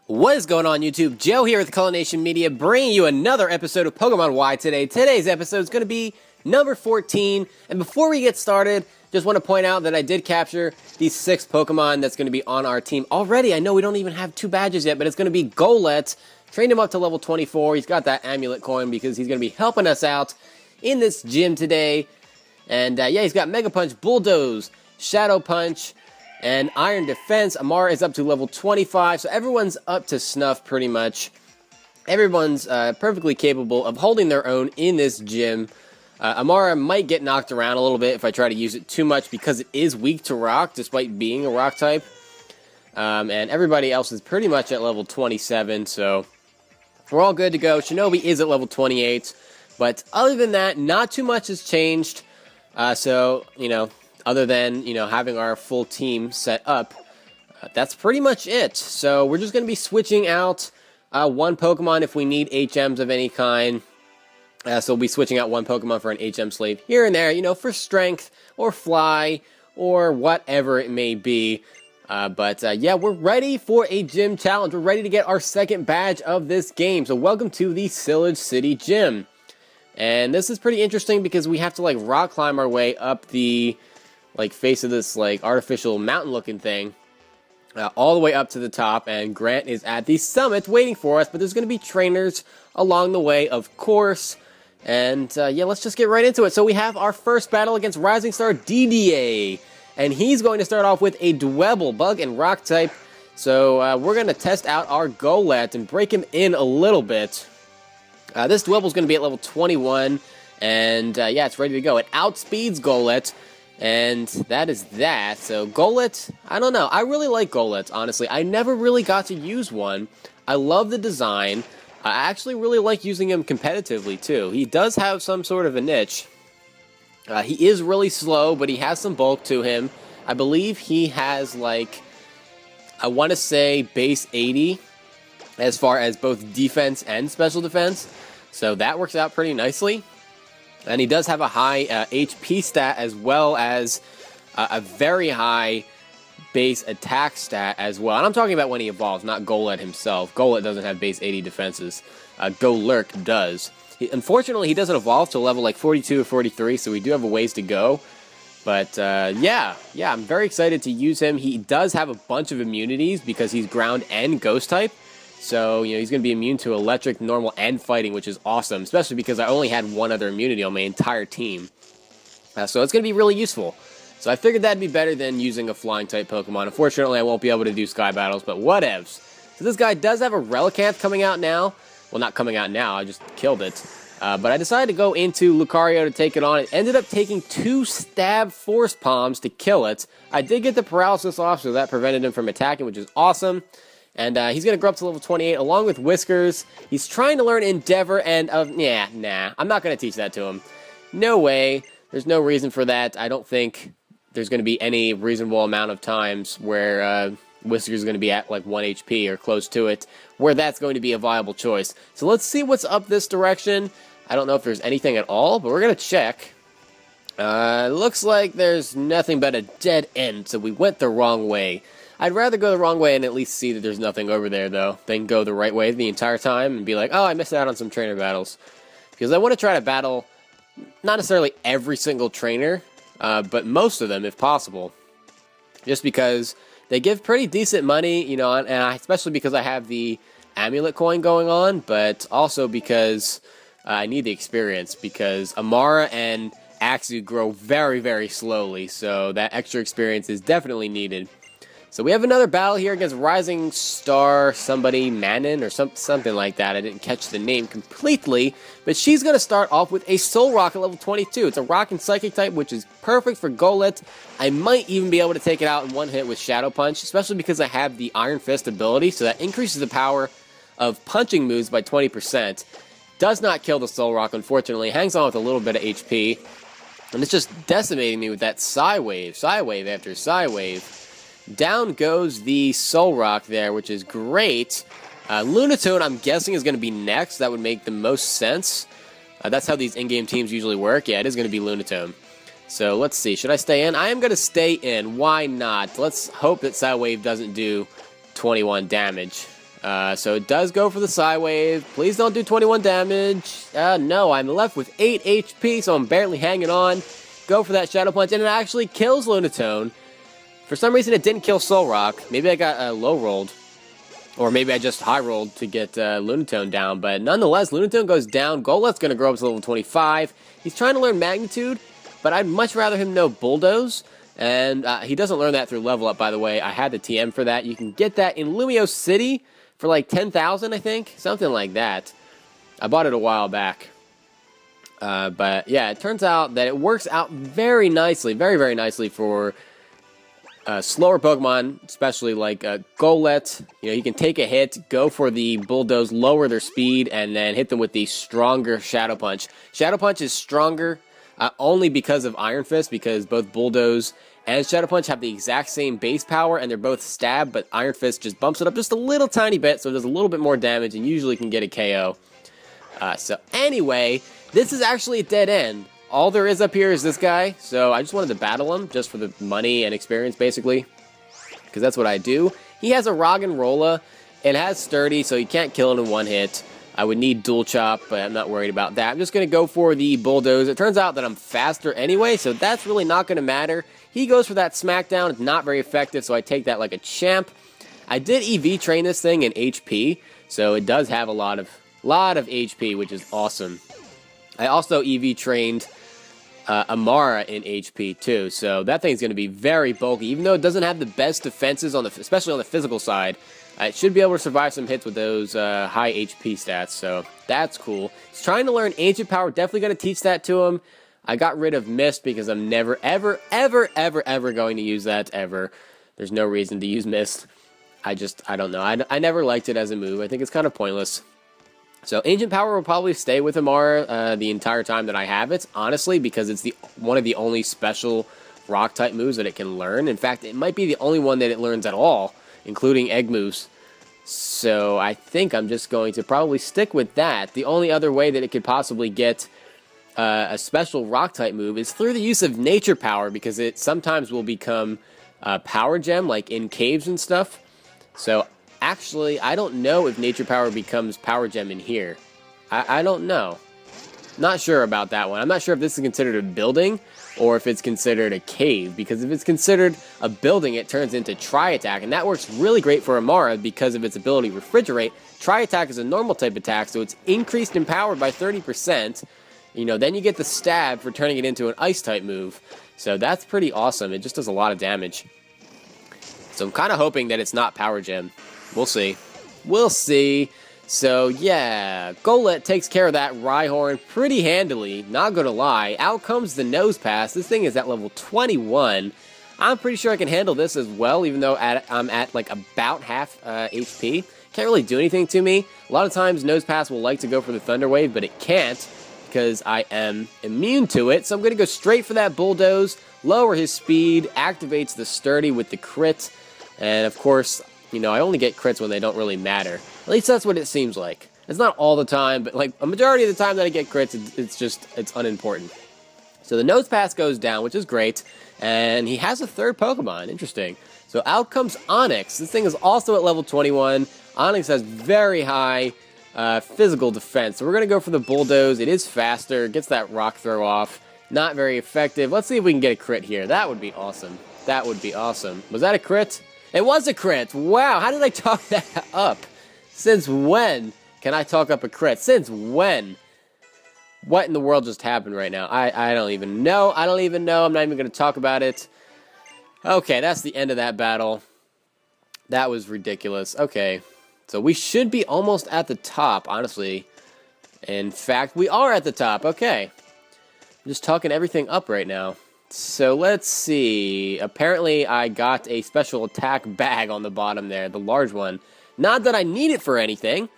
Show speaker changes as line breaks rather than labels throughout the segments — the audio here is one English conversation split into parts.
What is going on, YouTube? Joe here with Culination Media, bringing you another episode of Pokemon Y today. Today's episode is going to be number 14, and before we get started, just want to point out that I did capture these 6 Pokemon that's going to be on our team already. I know we don't even have 2 badges yet, but it's going to be Golett. Trained him up to level 24. He's got that amulet coin because he's going to be helping us out in this gym today. And yeah, he's got Mega Punch, Bulldoze, Shadow Punch, and Iron Defense. Amara is up to level 25, so everyone's up to snuff pretty much. Everyone's perfectly capable of holding their own in this gym. Amara might get knocked around a little bit if I try to use it too much because it is weak to rock, despite being a rock type. And everybody else is pretty much at level 27, so we're all good to go. Shinobi is at level 28, but other than that, not too much has changed. So, you know, other than, you know, having our full team set up, that's pretty much it. So we're just going to be switching out one Pokemon if we need HMs of any kind. So we'll be switching out one Pokemon for an HM slave here and there, you know, for strength or fly or whatever it may be. But yeah, we're ready for a gym challenge. We're ready to get our second badge of this game. So welcome to the Cyllage City Gym. And this is pretty interesting because we have to, like, rock climb our way up the, like, face of this, like, artificial mountain-looking thing, all the way up to the top, and Grant is at the summit waiting for us, but there's going to be trainers along the way, of course, and, yeah, let's just get right into it. So we have our first battle against Rising Star DDA, and he's going to start off with a Dwebble, Bug and Rock type, so we're going to test out our Golett and break him in a little bit. This Dwebble is going to be at level 21, and yeah, it's ready to go. It outspeeds Golett, and that is that. So Golett, I don't know. I really like Golett, honestly. I never really got to use one. I love the design. I actually really like using him competitively, too. He does have some sort of a niche. He is really slow, but he has some bulk to him. I believe he has, like, I want to say base 80 as far as both defense and special defense. So that works out pretty nicely. And he does have a high HP stat as well as a very high base attack stat as well. And I'm talking about when he evolves, not Golett himself. Golett doesn't have base 80 defenses. Golurk does. Unfortunately, he doesn't evolve to level like 42 or 43, so we do have a ways to go. But yeah, I'm very excited to use him. He does have a bunch of immunities because he's ground and ghost type. So, you know, he's going to be immune to electric, normal, and fighting, which is awesome, especially because I only had one other immunity on my entire team. So it's going to be really useful. So I figured that'd be better than using a flying-type Pokemon. Unfortunately, I won't be able to do Sky Battles, but whatevs. So this guy does have a Relicanth coming out now. Well, not coming out now, I just killed it. But I decided to go into Lucario to take it on. It ended up taking 2 Stab Force Palms to kill it. I did get the paralysis off, so that prevented him from attacking, which is awesome. And he's going to grow up to level 28 along with Whiskers. He's trying to learn Endeavor and, nah, I'm not going to teach that to him. No way. There's no reason for that. I don't think there's going to be any reasonable amount of times where Whiskers is going to be at like 1 HP or close to it, where that's going to be a viable choice. So let's see what's up this direction. I don't know if there's anything at all, but we're going to check. Looks like there's nothing but a dead end, so we went the wrong way. I'd rather go the wrong way and at least see that there's nothing over there, though, than go the right way the entire time and be like, oh, I missed out on some trainer battles. Because I want to try to battle, not necessarily every single trainer, but most of them, if possible. Just because they give pretty decent money, you know, and especially because I have the amulet coin going on, but also because I need the experience, because Amara and Axu grow very, very slowly, so that extra experience is definitely needed. So we have another battle here against Rising Star somebody, Manon, or something like that. I didn't catch the name completely, but she's going to start off with a Soul Rock at level 22. It's a Rock and Psychic type, which is perfect for Golett. I might even be able to take it out in one hit with Shadow Punch, especially because I have the Iron Fist ability, so that increases the power of punching moves by 20%. Does not kill the Soul Rock, unfortunately. Hangs on with a little bit of HP, and it's just decimating me with that Psy Wave after Psy Wave. Down goes the Soul Rock there, which is great. Lunatone, I'm guessing, is going to be next. That would make the most sense. That's how these in-game teams usually work. Yeah, it is going to be Lunatone. So let's see. Should I stay in? I am going to stay in. Why not? Let's hope that Psy Wave doesn't do 21 damage. So it does go for the Psywave. Please don't do 21 damage. No, I'm left with 8 HP, so I'm barely hanging on. Go for that Shadow Punch, and it actually kills Lunatone. For some reason, it didn't kill Solrock. Maybe I got low-rolled. Or maybe I just high-rolled to get Lunatone down. But nonetheless, Lunatone goes down. Goleth's going to grow up to level 25. He's trying to learn Magnitude, but I'd much rather him know Bulldoze. And he doesn't learn that through level up, by the way. I had the TM for that. You can get that in Lumio City for like 10,000, I think. Something like that. I bought it a while back. But yeah, it turns out that it works out very nicely, very, very nicely for slower Pokemon, especially like Golett. You know, you can take a hit, go for the Bulldoze, lower their speed, and then hit them with the stronger Shadow Punch. Shadow Punch is stronger only because of Iron Fist, because both Bulldoze and Shadow Punch have the exact same base power, and they're both stab, but Iron Fist just bumps it up just a little tiny bit, so it does a little bit more damage, and usually can get a KO. So anyway, this is actually a dead end. All there is up here is this guy, so I just wanted to battle him, just for the money and experience, basically, because that's what I do. He has a Roggenrola. It has Sturdy, so you can't kill it in one hit. I would need Dual Chop, but I'm not worried about that. I'm just going to go for the Bulldoze. It turns out that I'm faster anyway, so that's really not going to matter. He goes for that Smackdown. It's not very effective, so I take that like a champ. I did EV train this thing in HP, so it does have a lot of HP, which is awesome. I also EV trained Amara in HP too, so that thing's going to be very bulky. Even though it doesn't have the best defenses, especially on the physical side, it should be able to survive some hits with those high HP stats, so that's cool. He's trying to learn Ancient Power, definitely going to teach that to him. I got rid of Mist because I'm never, ever, ever, ever, ever going to use that, ever. There's no reason to use Mist. I don't know. I never liked it as a move. I think it's kind of pointless. So Ancient Power will probably stay with Amara the entire time that I have it, honestly, because it's one of the only special Rock-type moves that it can learn. In fact, it might be the only one that it learns at all, including Egg moves. So I think I'm just going to probably stick with that. The only other way that it could possibly get a special Rock-type move is through the use of Nature Power, because it sometimes will become Power Gem, like in caves and stuff. So actually, I don't know if Nature Power becomes Power Gem in here. I don't know. Not sure about that one. I'm not sure if this is considered a building or if it's considered a cave, because if it's considered a building, it turns into Tri-Attack, and that works really great for Amara because of its ability to Refrigerate. Tri-Attack is a normal type attack, so it's increased in power by 30%. You know, then you get the Stab for turning it into an Ice-type move. So that's pretty awesome. It just does a lot of damage. So I'm kind of hoping that it's not Power Gem. We'll see. We'll see. So, yeah, Golett takes care of that Rhyhorn pretty handily, not gonna lie. Out comes the Nose Pass. This thing is at level 21. I'm pretty sure I can handle this as well, even though I'm at, like, about half HP. Can't really do anything to me. A lot of times, Nose Pass will like to go for the Thunder Wave, but it can't, because I am immune to it. So I'm gonna go straight for that Bulldoze, lower his speed, activates the Sturdy with the crit, and, of course, you know, I only get crits when they don't really matter. At least that's what it seems like. It's not all the time, but like a majority of the time that I get crits, it's unimportant. So the Nose Pass goes down, which is great, and he has a third Pokemon. Interesting. So out comes Onix. This thing is also at level 21. Onix has very high physical defense, so we're going to go for the Bulldoze. It is faster, gets that Rock Throw off. Not very effective. Let's see if we can get a crit here. That would be awesome. That would be awesome. Was that a crit? It was a crit! Wow, how did I talk that up? Since when can I talk up a crit? Since when? What in the world just happened right now? I don't even know. I don't even know. I'm not even going to talk about it. Okay, that's the end of that battle. That was ridiculous. Okay, so we should be almost at the top, honestly. In fact, we are at the top. Okay. I'm just talking everything up right now. So let's see. Apparently I got a special attack bag on the bottom there, the large one. Not that I need it for anything.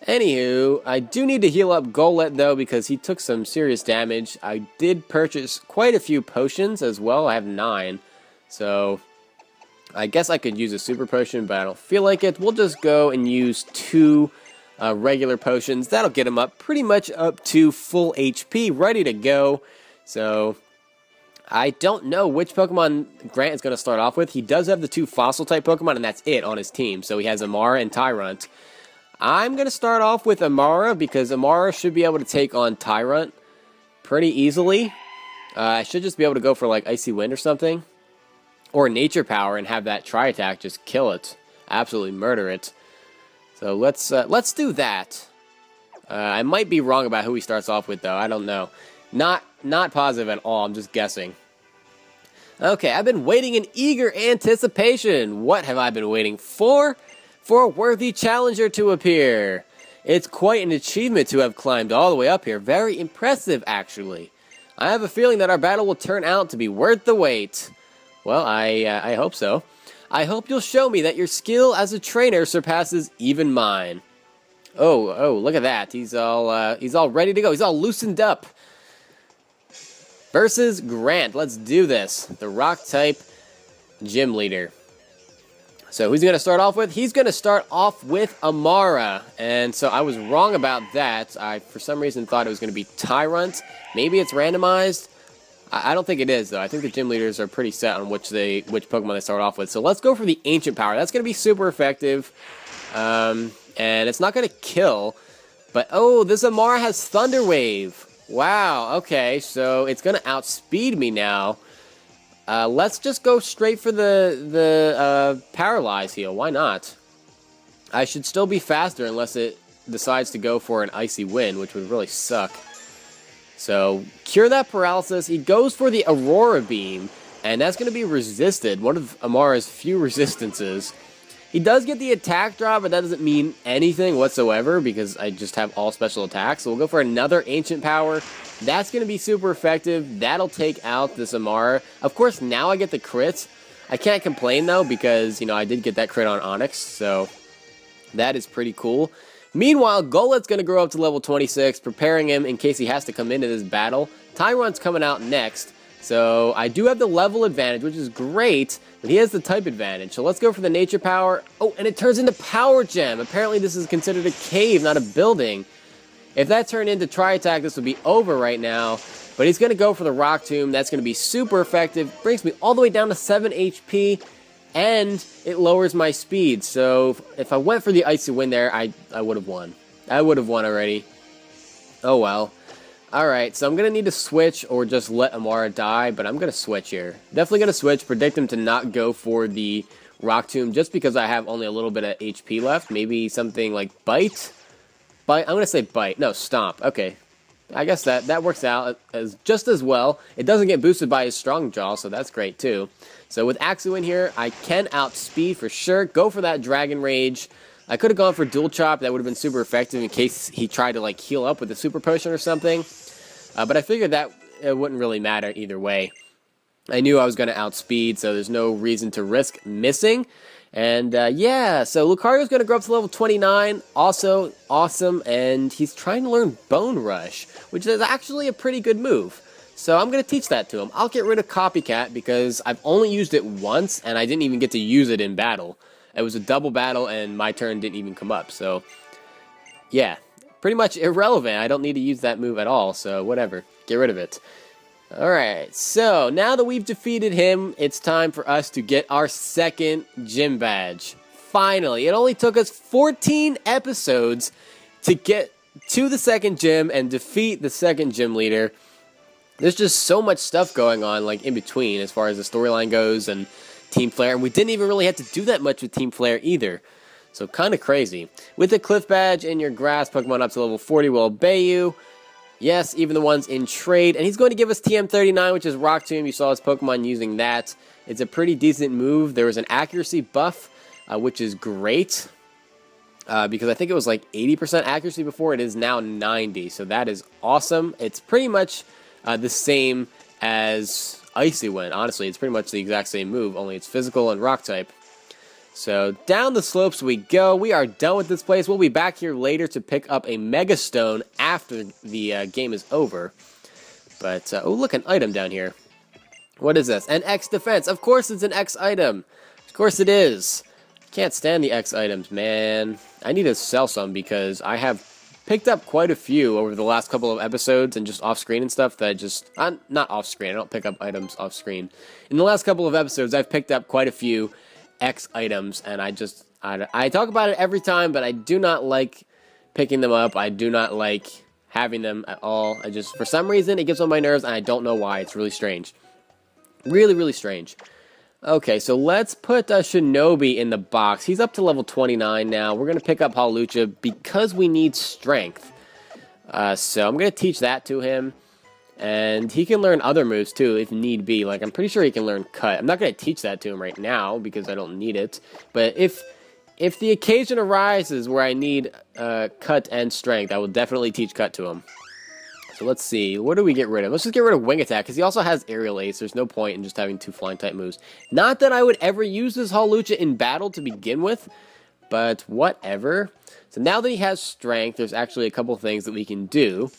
Anywho, I do need to heal up Golett though, because he took some serious damage. I did purchase quite a few potions as well. I have 9. So I guess I could use a super potion, but I don't feel like it. We'll just go and use 2 regular potions. That'll get him up pretty much up to full HP, ready to go. So I don't know which Pokemon Grant is going to start off with. He does have the 2 Fossil-type Pokemon, and that's it on his team. So he has Amara and Tyrunt. I'm going to start off with Amara, because Amara should be able to take on Tyrunt pretty easily. I should just be able to go for, like, Icy Wind or something. Or Nature Power and have that Tri-Attack just kill it. Absolutely murder it. So let's do that. I might be wrong about who he starts off with, though. I don't know. Not positive at all. I'm just guessing. Okay, I've been waiting in eager anticipation. What have I been waiting for? For a worthy challenger to appear. It's quite an achievement to have climbed all the way up here. Very impressive, actually. I have a feeling that our battle will turn out to be worth the wait. Well, I hope so. I hope you'll show me that your skill as a trainer surpasses even mine. Oh, look at that. He's all ready to go. He's all loosened up. Versus Grant. Let's do this. The Rock-type gym leader. So who's he going to start off with? He's going to start off with Amara. And so I was wrong about that. I, for some reason, thought it was going to be Tyrunt. Maybe it's randomized. I don't think it is, though. I think the gym leaders are pretty set on which Pokemon they start off with. So let's go for the Ancient Power. That's going to be super effective. And it's not going to kill. But, oh, this Amara has Thunder Wave. Wow, okay. So it's going to outspeed me now. Let's just go straight for the Paralyze heal. Why not? I should still be faster unless it decides to go for an Icy Wind, which would really suck. So, cure that paralysis. He goes for the Aurora Beam, and that's going to be resisted. One of Amara's few resistances. He does get the attack drop, but that doesn't mean anything whatsoever because I just have all special attacks. So we'll go for another Ancient Power. That's going to be super effective. That'll take out this Amara. Of course, now I get the crits. I can't complain, though, because, you know, I did get that crit on Onix, so that is pretty cool. Meanwhile, Golet's going to grow up to level 26, preparing him in case he has to come into this battle. Tyrunt's coming out next, so I do have the level advantage, which is great, but he has the type advantage. So let's go for the Nature Power. Oh, and it turns into Power Gem. Apparently this is considered a cave, not a building. If that turned into Tri-Attack, this would be over right now. But he's going to go for the Rock Tomb. That's going to be super effective. Brings me all the way down to 7 HP. And it lowers my speed, so if I went for the Icy Wind there, I would have won. I would have won already. Oh well. Alright, so I'm going to need to switch or just let Amara die, but I'm going to switch here. Definitely going to switch, predict him to not go for the Rock Tomb just because I have only a little bit of HP left. Maybe something like Bite? Bite? I'm going to say Bite. No, Stomp. Okay. I guess that works out just as well. It doesn't get boosted by his Strong Jaw, so that's great too. So with Axew in here, I can outspeed for sure. Go for that Dragon Rage. I could have gone for Dual Chop. That would have been super effective in case he tried to like heal up with a Super Potion or something. But I figured that it wouldn't really matter either way. I knew I was going to outspeed, so there's no reason to risk missing. And yeah, so Lucario's going to grow up to level 29. Also awesome, and he's trying to learn Bone Rush, which is actually a pretty good move. So I'm going to teach that to him. I'll get rid of Copycat because I've only used it once, and I didn't even get to use it in battle. It was a double battle, and my turn didn't even come up. So, yeah, pretty much irrelevant. I don't need to use that move at all, so whatever. Get rid of it. Alright, so now that we've defeated him, it's time for us to get our second gym badge. Finally, it only took us 14 episodes to get to the second gym and defeat the second gym leader. There's just so much stuff going on, like, in between as far as the storyline goes and Team Flare, and we didn't even really have to do that much with Team Flare either. So, kind of crazy. With the Cliff Badge and your Grass Pokemon up to level 40 will obey you. Yes, even the ones in trade. And he's going to give us TM39, which is Rock Tomb. You saw his Pokemon using that. It's a pretty decent move. There was an accuracy buff, which is great. Because I think it was like 80% accuracy before. It is now 90. So that is awesome. It's pretty much the same as Icy Wind. Honestly, it's pretty much the exact same move, only it's physical and rock type. So down the slopes we go. We are done with this place. We'll be back here later to pick up a Mega Stone after the game is over. But, oh look, an item down here. What is this? An X defense. Of course it's an X item. Of course it is. Can't stand the X items, man. I need to sell some because I have picked up quite a few over the last couple of episodes and just off-screen and stuff that not off-screen, I don't pick up items off-screen. In the last couple of episodes, I've picked up quite a few X items, and I talk about it every time, but I do not like picking them up. I do not like having them at all. For some reason, it gets on my nerves, and I don't know why. It's really strange. Really, really strange. Okay, so let's put Shinobi in the box. He's up to level 29 now. We're going to pick up Hawlucha because we need strength. So I'm going to teach that to him. And he can learn other moves too if need be. Like, I'm pretty sure he can learn Cut. I'm not going to teach that to him right now because I don't need it. But if the occasion arises where I need Cut and Strength, I will definitely teach Cut to him. So let's see, what do we get rid of? Let's just get rid of Wing Attack, because he also has Aerial Ace. There's no point in just having 2 flying type moves. Not that I would ever use this Hawlucha in battle to begin with, but whatever. So now that he has Strength, there's actually a couple things that we can do.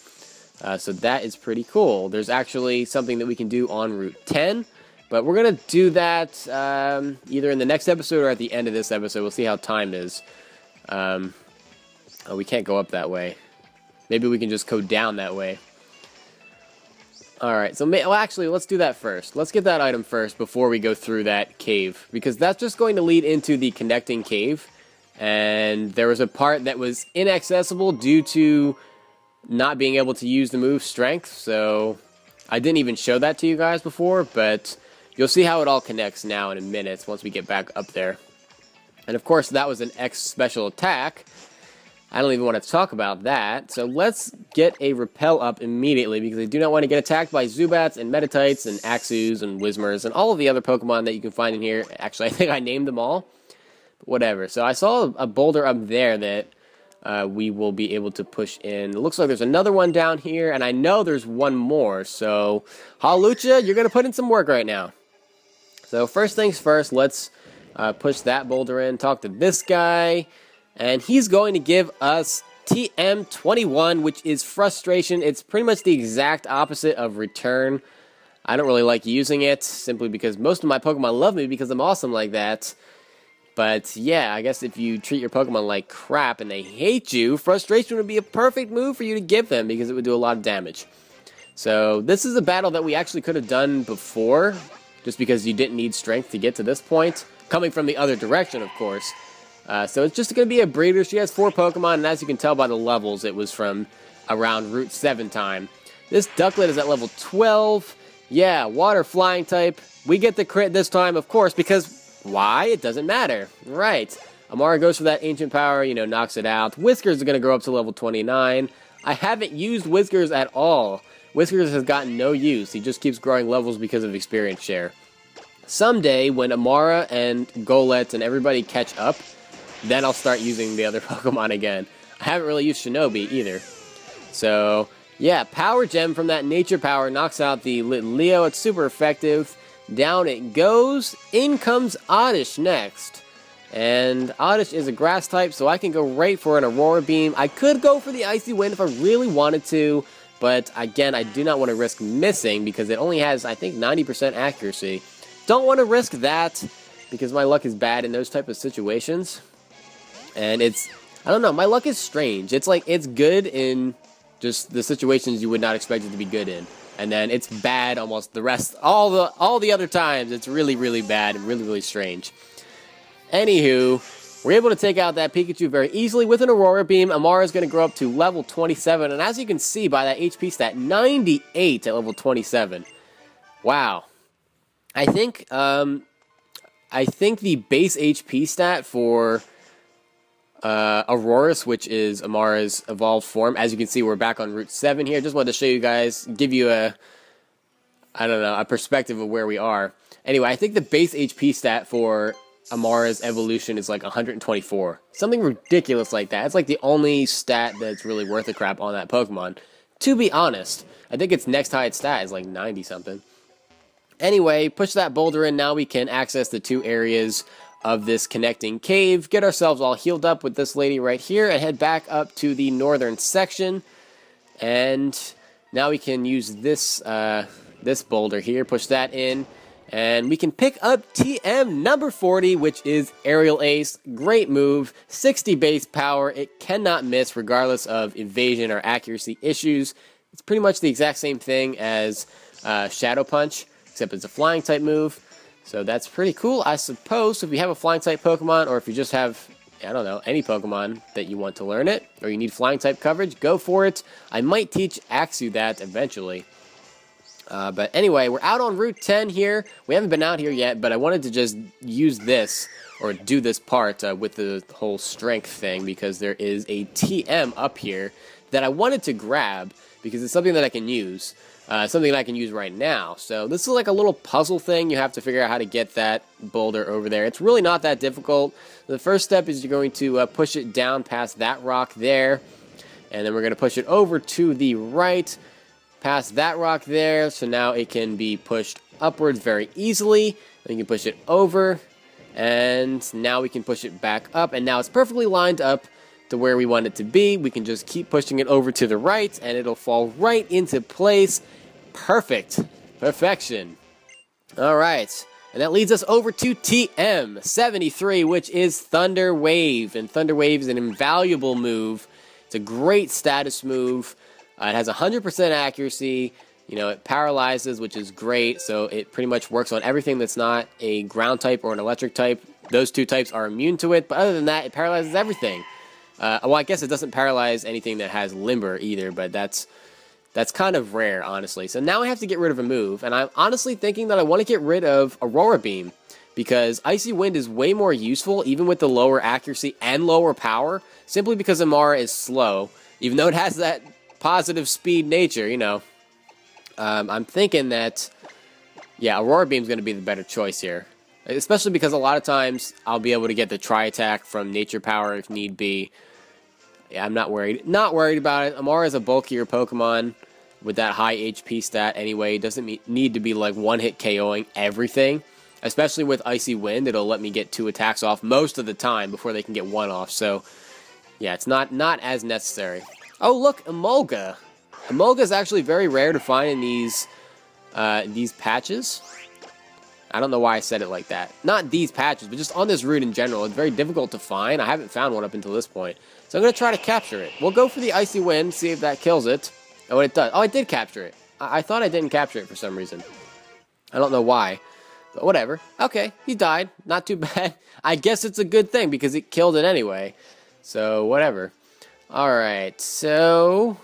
So that is pretty cool. There's actually something that we can do on Route 10, but we're going to do that either in the next episode or at the end of this episode. We'll see how time is. Oh, we can't go up that way. Maybe we can just go down that way. Alright, so well, actually, let's do that first. Let's get that item first before we go through that cave, because that's just going to lead into the connecting cave, and there was a part that was inaccessible due to not being able to use the move Strength, so I didn't even show that to you guys before, but you'll see how it all connects now in a minute once we get back up there. And of course, that was an X special attack. I don't even want to talk about that. So let's get a Repel up immediately because I do not want to get attacked by Zubats and Metatites and Axus and Whismurs and all of the other Pokemon that you can find in here. Actually, I think I named them all. But whatever. So I saw a boulder up there that we will be able to push in. It looks like there's another one down here, and I know there's one more. So Hawlucha, you're going to put in some work right now. So first things first, let's push that boulder in, talk to this guy. And he's going to give us TM21, which is Frustration. It's pretty much the exact opposite of Return. I don't really like using it, simply because most of my Pokemon love me because I'm awesome like that. But yeah, I guess if you treat your Pokemon like crap and they hate you, Frustration would be a perfect move for you to give them because it would do a lot of damage. So this is a battle that we actually could have done before, just because you didn't need Strength to get to this point. Coming from the other direction, of course. So it's just going to be a breeder. She has 4 Pokemon, and as you can tell by the levels, it was from around Route 7 time. This Ducklet is at level 12. Yeah, Water Flying type. We get the crit this time, of course, because why? It doesn't matter. Right. Amara goes for that Ancient Power, you know, knocks it out. Whiskers is going to grow up to level 29. I haven't used Whiskers at all. Whiskers has gotten no use. He just keeps growing levels because of experience share. Someday, when Amara and Golett and everybody catch up, then I'll start using the other Pokemon again. I haven't really used Shinobi either. So, yeah, Power Gem from that Nature Power knocks out the Leo. It's super effective. Down it goes. In comes Oddish next. And Oddish is a Grass type, so I can go right for an Aurora Beam. I could go for the Icy Wind if I really wanted to, but again, I do not want to risk missing because it only has, I think, 90% accuracy. Don't want to risk that because my luck is bad in those type of situations. And I don't know, my luck is strange. It's like, it's good in just the situations you would not expect it to be good in. And then it's bad almost the rest, all the other times. It's really, really bad and really, really strange. Anywho, we're able to take out that Pikachu very easily with an Aurora Beam. Amara's going to grow up to level 27. And as you can see by that HP stat, 98 at level 27. Wow. I think the base HP stat for Aurorus, which is Amara's evolved form. As you can see, we're back on Route 7 here. Just wanted to show you guys, give you a perspective of where we are. Anyway, I think the base HP stat for Amara's evolution is like 124. Something ridiculous like that. It's like the only stat that's really worth a crap on that Pokemon. To be honest, I think its next highest stat is like 90 something. Anyway, push that boulder in. Now we can access the 2 areas of this connecting cave, get ourselves all healed up with this lady right here, and head back up to the northern section. And now we can use this this boulder here, push that in, And we can pick up TM number 40, which is Aerial Ace. Great move, 60 base power. It cannot miss regardless of evasion or accuracy issues. It's pretty much the exact same thing as Shadow Punch, except it's a flying type move. So that's pretty cool, I suppose. If you have a flying type Pokemon, or if you just have, I don't know, any Pokemon that you want to learn it, or you need flying type coverage, go for it. I might teach Axew that eventually. But anyway, we're out on Route 10 here. We haven't been out here yet, but I wanted to just use this, or do this part with the whole strength thing, because there is a TM up here that I wanted to grab, because it's something that I can use. Something that I can use right now. So this is like a little puzzle thing. You have to figure out how to get that boulder over there. It's really not that difficult. The first step is you're going to push it down past that rock there, and then we're going to push it over to the right, past that rock there, so now it can be pushed upwards very easily. Then you can push it over, and now we can push it back up, and now it's perfectly lined up to where we want it to be. We can just keep pushing it over to the right, and it'll fall right into place. Perfect. Perfection. Alright, and that leads us over to TM73, which is Thunder Wave, and Thunder Wave is an invaluable move. It's a great status move. It has 100% accuracy, you know, it paralyzes, which is great, so it pretty much works on everything that's not a ground type or an electric type. Those two types are immune to it, but other than that, it paralyzes everything. Well, I guess it doesn't paralyze anything that has Limber either, but that's kind of rare, honestly. So now I have to get rid of a move, and I'm honestly thinking that I want to get rid of Aurora Beam, because Icy Wind is way more useful, even with the lower accuracy and lower power, simply because Amara is slow, even though it has that positive speed nature, you know. I'm thinking that, yeah, Aurora Beam is going to be the better choice here. Especially because a lot of times I'll be able to get the Tri-Attack from Nature Power if need be. Yeah, I'm not worried. Not worried about it. Amara is a bulkier Pokemon with that high HP stat anyway. It doesn't need to be like one-hit KOing everything. Especially with Icy Wind, it'll let me get 2 attacks off most of the time before they can get 1 off. So, yeah, it's not as necessary. Oh, look, Emolga. Emolga is actually very rare to find in these patches. I don't know why I said it like that. Not these patches, but just on this route in general. It's very difficult to find. I haven't found one up until this point. So I'm going to try to capture it. We'll go for the Icy Wind, see if that kills it. Oh, it does. Oh, I did capture it. I thought I didn't capture it for some reason. I don't know why. But whatever. Okay, he died. Not too bad. I guess it's a good thing because it killed it anyway. So, whatever. Alright, so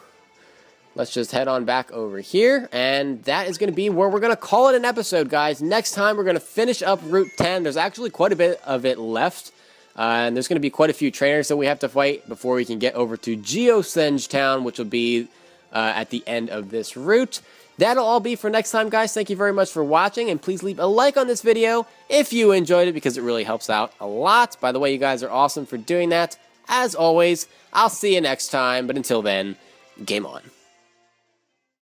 let's just head on back over here, and that is going to be where we're going to call it an episode, guys. Next time, we're going to finish up Route 10. There's actually quite a bit of it left, and there's going to be quite a few trainers that we have to fight before we can get over to Geosenge Town, which will be at the end of this route. That'll all be for next time, guys. Thank you very much for watching, and please leave a like on this video if you enjoyed it, because it really helps out a lot. By the way, you guys are awesome for doing that. As always, I'll see you next time, but until then, game on.